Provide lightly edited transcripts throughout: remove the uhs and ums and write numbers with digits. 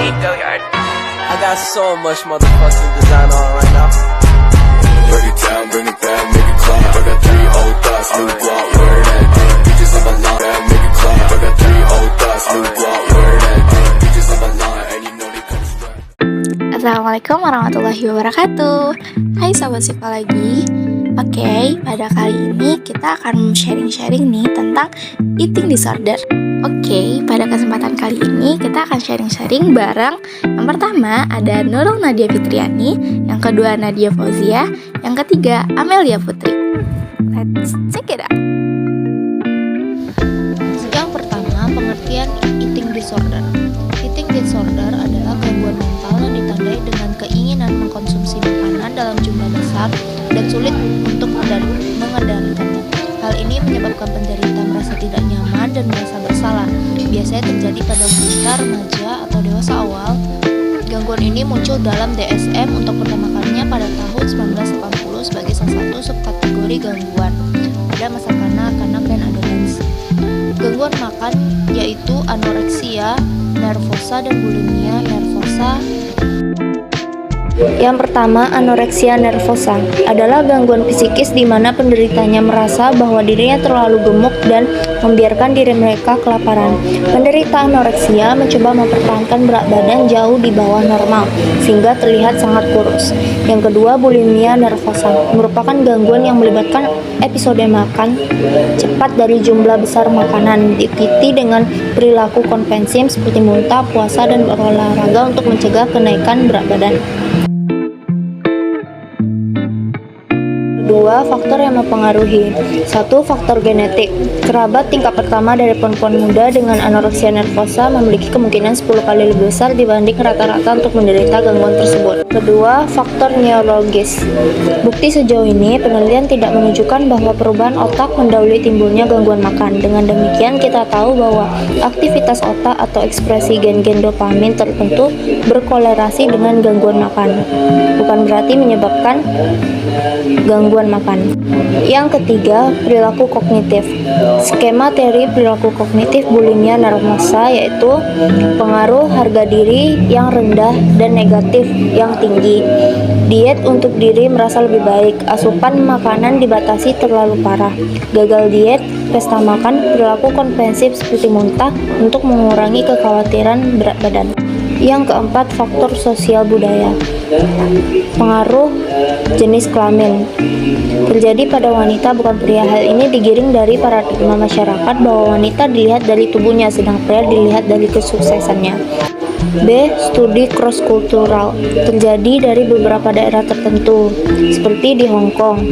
I got so much motherfucking design on right now. Break it down, bring it back, make it clap. I got 3 old thoughts, new guap, where that damn. Bitches on my line, back, make it clap. I got 3 old thoughts, new guap, where that damn. Bitches on my line, and you know they come straight. Assalamualaikum warahmatullahi wabarakatuh. Hai Sobat Psikologi. Oke, pada kali ini kita akan sharing-sharing nih tentang eating disorder. Oke, pada kesempatan kali ini kita akan sharing-sharing bareng. Yang pertama ada Nurul Nadia Fitriani, yang kedua Nadia Fauzia, yang ketiga Amelia Putri. Let's check it out. Yang pertama, pengertian eating disorder. Eating disorder adalah gangguan mental yang ditandai dengan keinginan mengkonsumsi makanan dalam jumlah besar dan sulit untuk mengendalikannya. Hal ini menyebabkan penderita merasa tidak nyaman dan merasa bersalah. Biasanya terjadi pada wanita, remaja, atau dewasa awal. Gangguan ini muncul dalam DSM untuk pertama kalinya pada tahun 1980 sebagai salah satu subkategori gangguan pada masa kanak-kanak dan adolescent. Gangguan makan yaitu anoreksia nervosa dan bulimia nervosa. Yang pertama, anoreksia nervosa adalah gangguan psikis di mana penderitanya merasa bahwa dirinya terlalu gemuk dan membiarkan diri mereka kelaparan. Penderita anoreksia mencoba mempertahankan berat badan jauh di bawah normal sehingga terlihat sangat kurus. Yang kedua, bulimia nervosa merupakan gangguan yang melibatkan episode makan cepat dari jumlah besar makanan, diikuti dengan perilaku konvensi seperti muntah, puasa, dan berolahraga untuk mencegah kenaikan berat badan. Dua faktor yang mempengaruhi. 1. Faktor genetik. Kerabat tingkat pertama dari perempuan muda dengan anoreksia nervosa memiliki kemungkinan 10 kali lebih besar dibanding rata-rata untuk menderita gangguan tersebut. Kedua, faktor neurologis. Bukti sejauh ini penelitian tidak menunjukkan bahwa perubahan otak mendahului timbulnya gangguan makan. Dengan demikian kita tahu bahwa aktivitas otak atau ekspresi gen-gen dopamin tertentu berkolerasi dengan gangguan makan. Bukan berarti menyebabkan gangguan makan. Yang ketiga, perilaku kognitif. Skema teori perilaku kognitif bulimia nervosa yaitu pengaruh harga diri yang rendah dan negatif yang tinggi, diet untuk diri merasa lebih baik, asupan makanan dibatasi terlalu parah, gagal diet, pesta makan, perilaku konvensif seperti muntah untuk mengurangi kekhawatiran berat badan. Yang keempat, faktor sosial budaya. Pengaruh jenis kelamin terjadi pada wanita bukan pria. Hal ini digiring dari paradigma masyarakat bahwa wanita dilihat dari tubuhnya sedang pria dilihat dari kesuksesannya. B. Studi cross-kultural terjadi dari beberapa daerah tertentu seperti di Hong Kong.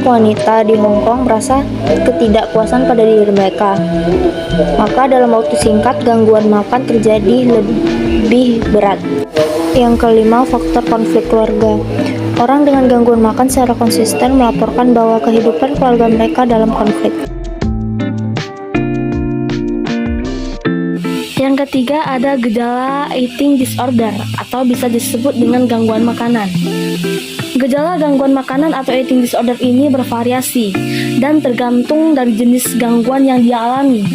Wanita di Hong Kong merasa ketidakpuasan pada diri mereka, maka dalam waktu singkat gangguan makan terjadi lebih berat. Yang kelima, faktor konflik keluarga. Orang dengan gangguan makan secara konsisten melaporkan bahwa kehidupan keluarga mereka dalam konflik. Yang ketiga, ada gejala eating disorder atau bisa disebut dengan gangguan makanan. Gejala gangguan makanan atau eating disorder ini bervariasi dan tergantung dari jenis gangguan yang dialami.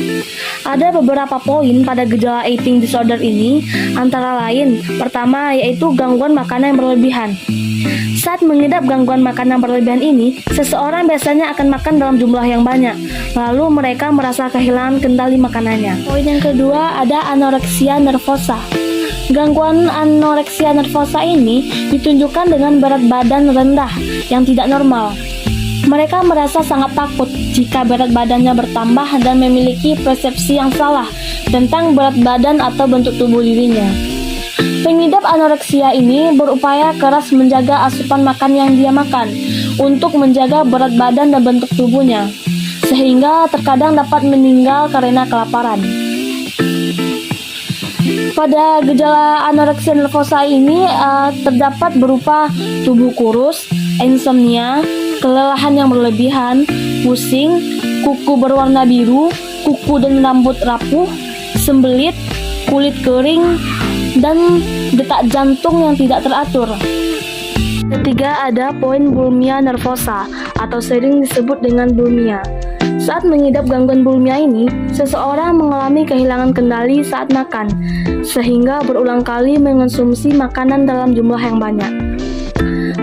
Ada beberapa poin pada gejala eating disorder ini, antara lain, pertama yaitu gangguan makanan yang berlebihan. Saat mengidap gangguan makanan berlebihan ini, seseorang biasanya akan makan dalam jumlah yang banyak, lalu mereka merasa kehilangan kendali makanannya. Poin yang kedua ada anoreksia nervosa. Gangguan anoreksia nervosa ini ditunjukkan dengan berat badan rendah yang tidak normal. Mereka merasa sangat takut jika berat badannya bertambah dan memiliki persepsi yang salah tentang berat badan atau bentuk tubuh dirinya. Pengidap anoreksia ini berupaya keras menjaga asupan makan yang dia makan untuk menjaga berat badan dan bentuk tubuhnya, sehingga terkadang dapat meninggal karena kelaparan. Pada gejala anoreksia nervosa ini terdapat berupa tubuh kurus, insomnia, kelelahan yang berlebihan, pusing, kuku berwarna biru, kuku dan rambut rapuh, sembelit, kulit kering, dan detak jantung yang tidak teratur. Ketiga, ada poin bulimia nervosa atau sering disebut dengan bulimia. Saat mengidap gangguan bulimia ini, seseorang mengalami kehilangan kendali saat makan, sehingga berulang kali mengonsumsi makanan dalam jumlah yang banyak.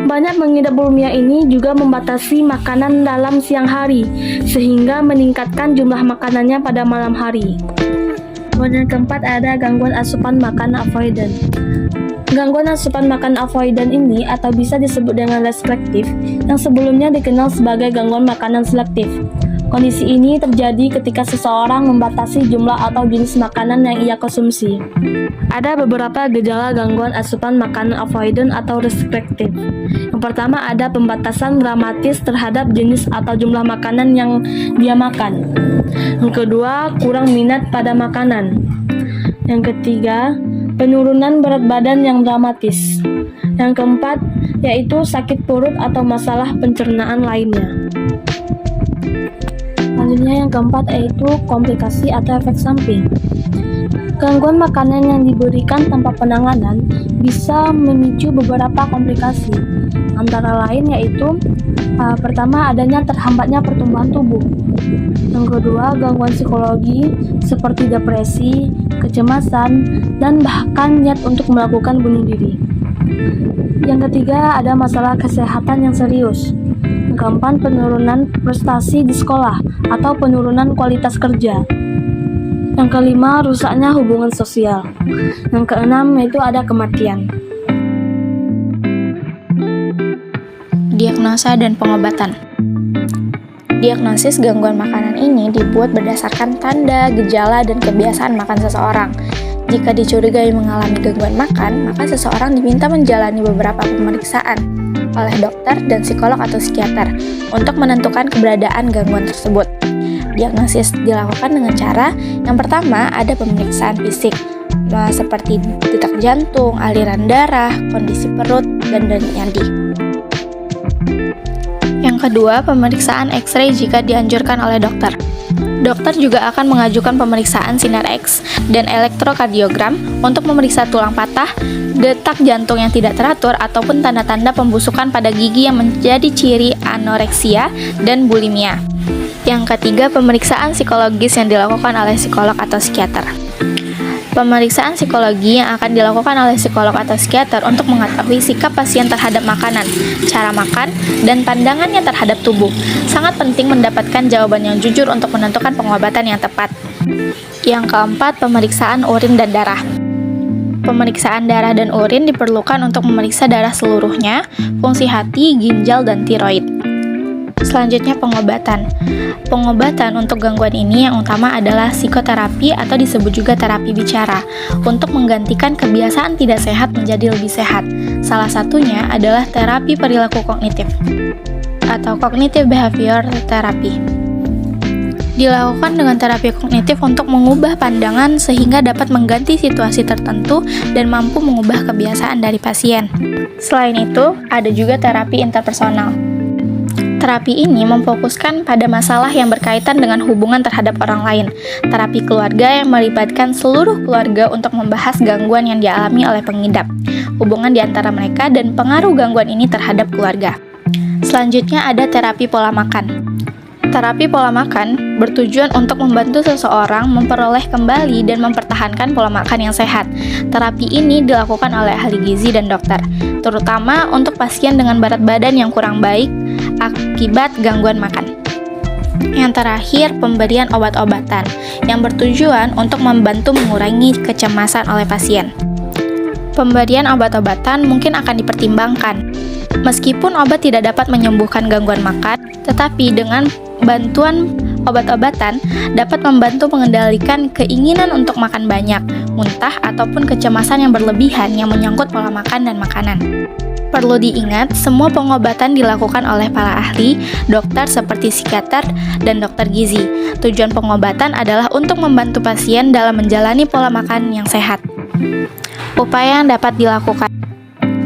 Banyak mengidap bulimia ini juga membatasi makanan dalam siang hari, sehingga meningkatkan jumlah makanannya pada malam hari. Yang keempat ada gangguan asupan makan avoidant. Gangguan asupan makan avoidant ini atau bisa disebut dengan restriktif, yang sebelumnya dikenal sebagai gangguan makanan selektif. Kondisi ini terjadi ketika seseorang membatasi jumlah atau jenis makanan yang ia konsumsi. Ada beberapa gejala gangguan asupan makanan avoidant atau restriktif. Yang pertama ada pembatasan dramatis terhadap jenis atau jumlah makanan yang dia makan. Yang kedua, kurang minat pada makanan. Yang ketiga, penurunan berat badan yang dramatis. Yang keempat, yaitu sakit perut atau masalah pencernaan lainnya. Selanjutnya yang keempat yaitu komplikasi atau efek samping. Gangguan makanan yang diberikan tanpa penanganan bisa memicu beberapa komplikasi. Antara lain yaitu pertama adanya terhambatnya pertumbuhan tubuh. Yang kedua, gangguan psikologi seperti depresi, kecemasan, dan bahkan niat untuk melakukan bunuh diri. Yang ketiga, ada masalah kesehatan yang serius. Yang keempat, penurunan prestasi di sekolah atau penurunan kualitas kerja. Yang kelima, rusaknya hubungan sosial. Yang keenam, yaitu ada kematian. Diagnosa dan pengobatan. Diagnosis gangguan makanan ini dibuat berdasarkan tanda, gejala, dan kebiasaan makan seseorang. Jika dicurigai mengalami gangguan makan, maka seseorang diminta menjalani beberapa pemeriksaan oleh dokter dan psikolog atau psikiater untuk menentukan keberadaan gangguan tersebut. Diagnosis dilakukan dengan cara yang pertama ada pemeriksaan fisik seperti detak jantung, aliran darah, kondisi perut, dan denyut nadi. Yang kedua, pemeriksaan X-ray jika dianjurkan oleh dokter. Dokter juga akan mengajukan pemeriksaan sinar X dan elektrokardiogram untuk memeriksa tulang patah, detak jantung yang tidak teratur, ataupun tanda-tanda pembusukan pada gigi yang menjadi ciri anoreksia dan bulimia. Yang ketiga, pemeriksaan psikologis yang dilakukan oleh psikolog atau psikiater. Pemeriksaan psikologi yang akan dilakukan oleh psikolog atau psikiater untuk mengetahui sikap pasien terhadap makanan, cara makan, dan pandangannya terhadap tubuh. Sangat penting mendapatkan jawaban yang jujur untuk menentukan pengobatan yang tepat. Yang keempat, pemeriksaan urin dan darah. Pemeriksaan darah dan urin diperlukan untuk memeriksa darah seluruhnya, fungsi hati, ginjal, dan tiroid. Selanjutnya pengobatan. Pengobatan untuk gangguan ini yang utama adalah psikoterapi atau disebut juga terapi bicara untuk menggantikan kebiasaan tidak sehat menjadi lebih sehat. Salah satunya adalah terapi perilaku kognitif atau cognitive behavior therapy. Dilakukan dengan terapi kognitif untuk mengubah pandangan sehingga dapat mengganti situasi tertentu dan mampu mengubah kebiasaan dari pasien. Selain itu, ada juga terapi interpersonal. Terapi ini memfokuskan pada masalah yang berkaitan dengan hubungan terhadap orang lain. Terapi keluarga yang melibatkan seluruh keluarga untuk membahas gangguan yang dialami oleh pengidap, hubungan di antara mereka, dan pengaruh gangguan ini terhadap keluarga. Selanjutnya ada terapi pola makan. Terapi pola makan bertujuan untuk membantu seseorang memperoleh kembali dan mempertahankan pola makan yang sehat. Terapi ini dilakukan oleh ahli gizi dan dokter, terutama untuk pasien dengan berat badan yang kurang baik akibat gangguan makan. Yang terakhir, pemberian obat-obatan yang bertujuan untuk membantu mengurangi kecemasan oleh pasien. Pemberian obat-obatan mungkin akan dipertimbangkan. Meskipun obat tidak dapat menyembuhkan gangguan makan, tetapi dengan bantuan obat-obatan dapat membantu mengendalikan keinginan untuk makan banyak, muntah, ataupun kecemasan yang berlebihan yang menyangkut pola makan dan makanan. Perlu diingat, semua pengobatan dilakukan oleh para ahli, dokter seperti psikiater dan dokter gizi. Tujuan pengobatan adalah untuk membantu pasien dalam menjalani pola makan yang sehat. Upaya yang dapat dilakukan.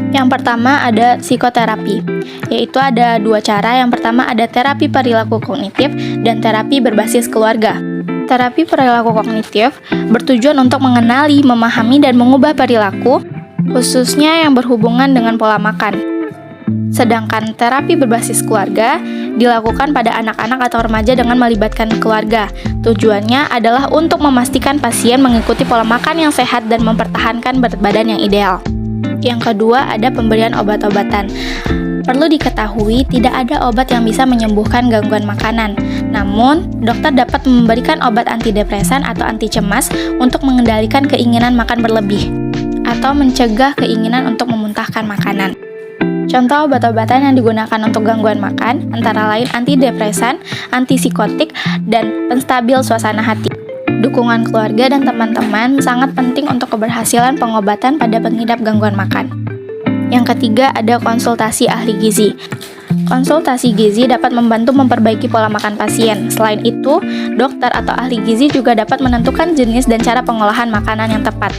Yang pertama ada psikoterapi, yaitu ada dua cara. Yang pertama ada terapi perilaku kognitif dan terapi berbasis keluarga. Terapi perilaku kognitif bertujuan untuk mengenali, memahami, dan mengubah perilaku, khususnya yang berhubungan dengan pola makan. Sedangkan terapi berbasis keluarga dilakukan pada anak-anak atau remaja dengan melibatkan keluarga. Tujuannya adalah untuk memastikan pasien mengikuti pola makan yang sehat dan mempertahankan berat badan yang ideal. Yang kedua, ada pemberian obat-obatan. Perlu diketahui, tidak ada obat yang bisa menyembuhkan gangguan makanan. Namun, dokter dapat memberikan obat antidepresan atau anti cemas untuk mengendalikan keinginan makan berlebih atau mencegah keinginan untuk memuntahkan makanan. Contoh obat-obatan yang digunakan untuk gangguan makan antara lain antidepresan, antipsikotik, dan penstabil suasana hati. Dukungan keluarga dan teman-teman sangat penting untuk keberhasilan pengobatan pada pengidap gangguan makan. Yang ketiga, ada konsultasi ahli gizi. Konsultasi gizi dapat membantu memperbaiki pola makan pasien. Selain itu, dokter atau ahli gizi juga dapat menentukan jenis dan cara pengolahan makanan yang tepat.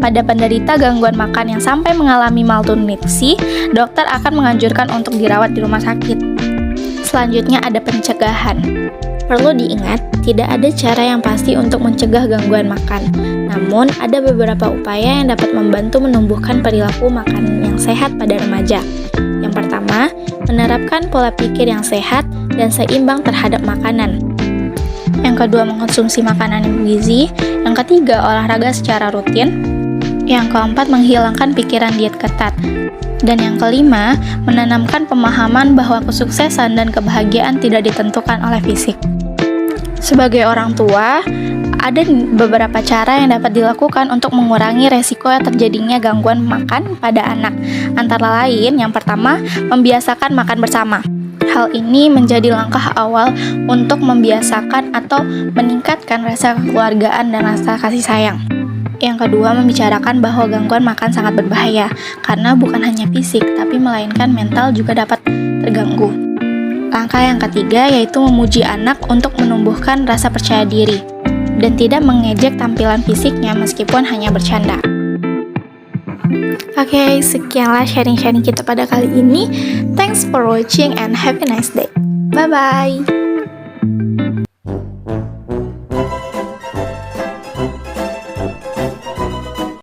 Pada penderita gangguan makan yang sampai mengalami malnutrisi, dokter akan menganjurkan untuk dirawat di rumah sakit. Selanjutnya ada pencegahan. Perlu diingat, tidak ada cara yang pasti untuk mencegah gangguan makan. Namun, ada beberapa upaya yang dapat membantu menumbuhkan perilaku makan yang sehat pada remaja. Yang pertama, menerapkan pola pikir yang sehat dan seimbang terhadap makanan. Yang kedua, mengkonsumsi makanan yang bergizi. Yang ketiga, olahraga secara rutin. Yang keempat, menghilangkan pikiran diet ketat. Dan yang kelima, menanamkan pemahaman bahwa kesuksesan dan kebahagiaan tidak ditentukan oleh fisik. Sebagai orang tua, ada beberapa cara yang dapat dilakukan untuk mengurangi resiko terjadinya gangguan makan pada anak. Antara lain, yang pertama, membiasakan makan bersama. Hal ini menjadi langkah awal untuk membiasakan atau meningkatkan rasa kekeluargaan dan rasa kasih sayang. Yang kedua, membicarakan bahwa gangguan makan sangat berbahaya, karena bukan hanya fisik, tapi melainkan mental juga dapat terganggu. Langkah yang ketiga yaitu memuji anak untuk menumbuhkan rasa percaya diri, dan tidak mengejek tampilan fisiknya meskipun hanya bercanda. Oke, sekianlah sharing-sharing kita pada kali ini. Thanks for watching and have a nice day. Bye-bye!